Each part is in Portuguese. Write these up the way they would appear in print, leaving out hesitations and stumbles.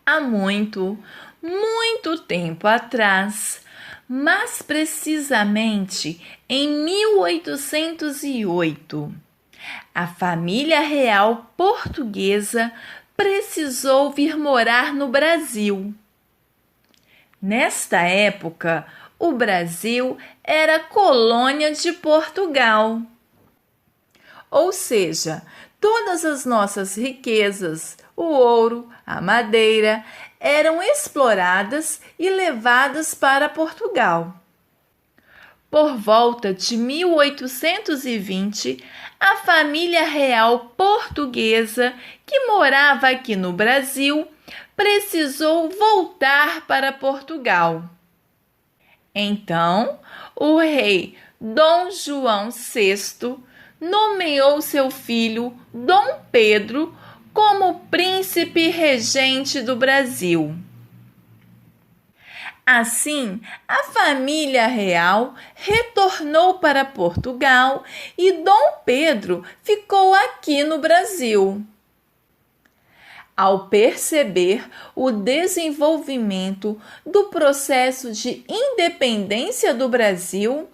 há muito, muito tempo atrás, mas precisamente em 1808, a família real portuguesa precisou vir morar no Brasil. Nesta época, o Brasil era colônia de Portugal. Ou seja, todas as nossas riquezas, o ouro, a madeira, eram exploradas e levadas para Portugal. Por volta de 1820, a família real portuguesa que morava aqui no Brasil precisou voltar para Portugal. Então, o rei Dom João VI nomeou seu filho Dom Pedro como príncipe regente do Brasil. Assim, a família real retornou para Portugal e Dom Pedro ficou aqui no Brasil. Ao perceber o desenvolvimento do processo de independência do Brasil,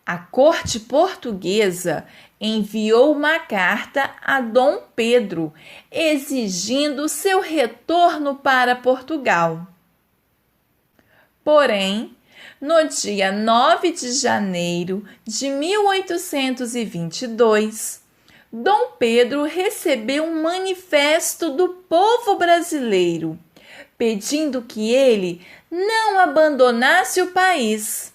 a corte portuguesa enviou uma carta a Dom Pedro, exigindo seu retorno para Portugal. Porém, no dia 9 de janeiro de 1822, Dom Pedro recebeu um manifesto do povo brasileiro, pedindo que ele não abandonasse o país.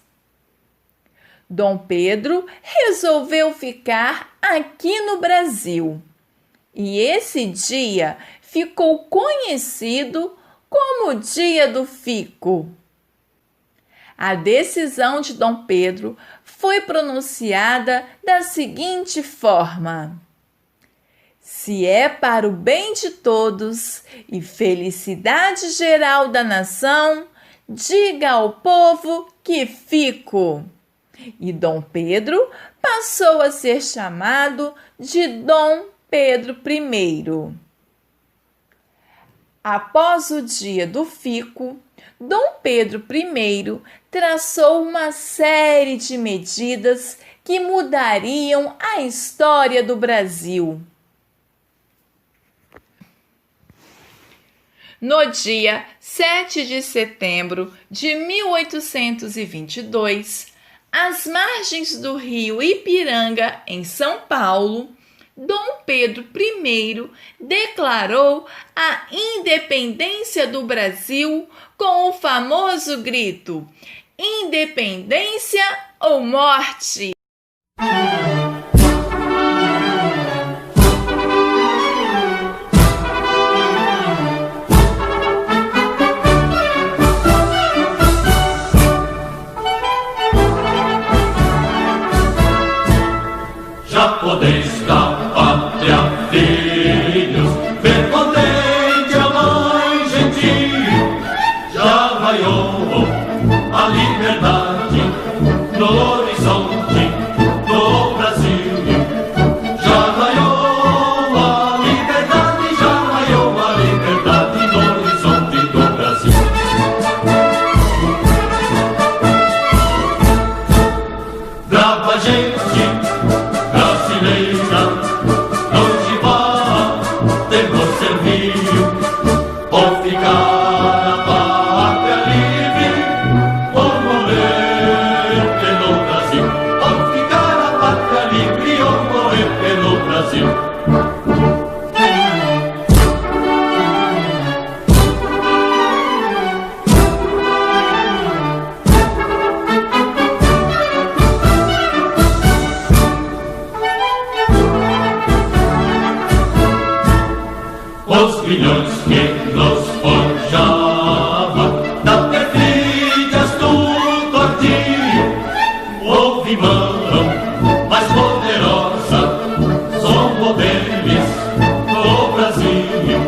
Dom Pedro resolveu ficar aqui no Brasil, e esse dia ficou conhecido como o Dia do Fico. A decisão de Dom Pedro foi pronunciada da seguinte forma: se é para o bem de todos e felicidade geral da nação, diga ao povo que fico. E Dom Pedro passou a ser chamado de Dom Pedro I. Após o Dia do Fico, Dom Pedro I traçou uma série de medidas que mudariam a história do Brasil. No dia 7 de setembro de 1822, às margens do rio Ipiranga, em São Paulo, Dom Pedro I declarou a independência do Brasil com o famoso grito: independência ou morte! Já podeis da pátria, filhos, ver contente a mãe gentil. Já raiou a liberdade no horizonte do Brasil. Já raiou a liberdade, já raiou a liberdade no horizonte do Brasil. Brava gente brasileira, onde vá, temos serviço, ou ficar a pátria livre, ou morrer pelo Brasil, ou ficar a pátria livre, ou morrer pelo Brasil. Os milhões que nos forjava da perfídia astuto ardil, houve mão mais poderosa, somos deles no Brasil.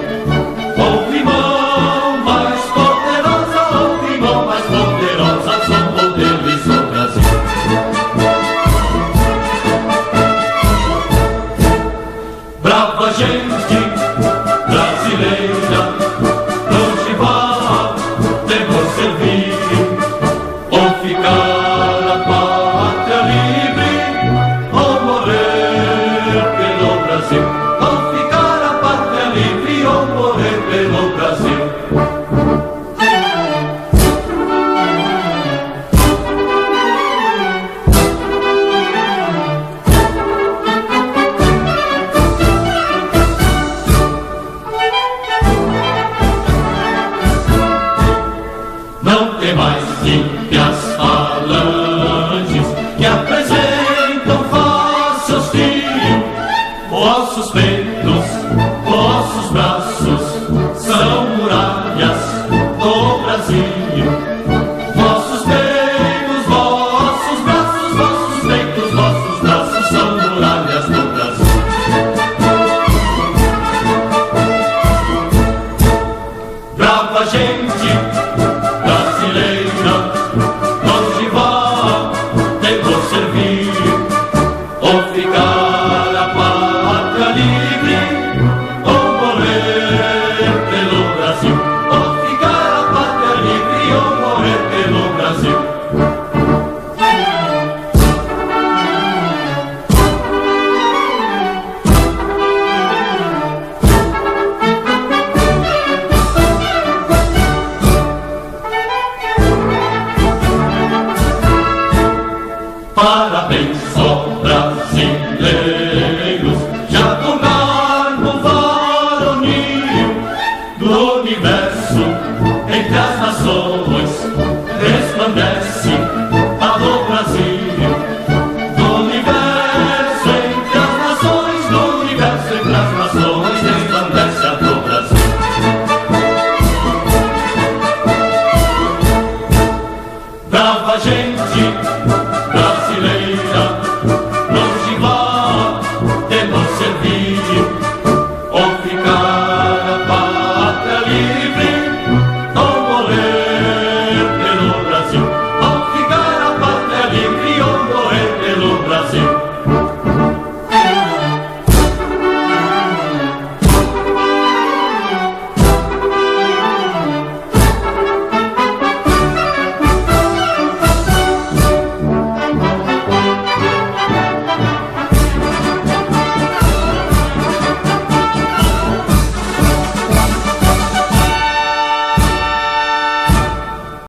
Houve mão mais poderosa, houve mão mais poderosa, somos deles no Brasil. Brava gente brasileira, longe vai. pelo Brasil. Não tem mais ímpias falanges que apresentam falsos fios. Vossos peitos, vossos braços são muralhas do Brasil. Vossos peitos, vossos braços, vossos peitos, vossos braços são muralhas do Brasil. Brava gente brasileira, longe vá, devo servir ou ficar a pátria livre, ou morrer pelo Brasil, ou ficar a pátria livre, ou morrer pelo Brasil. Parabéns, ó brasileiros, já tornaram varonil do universo entre as nações.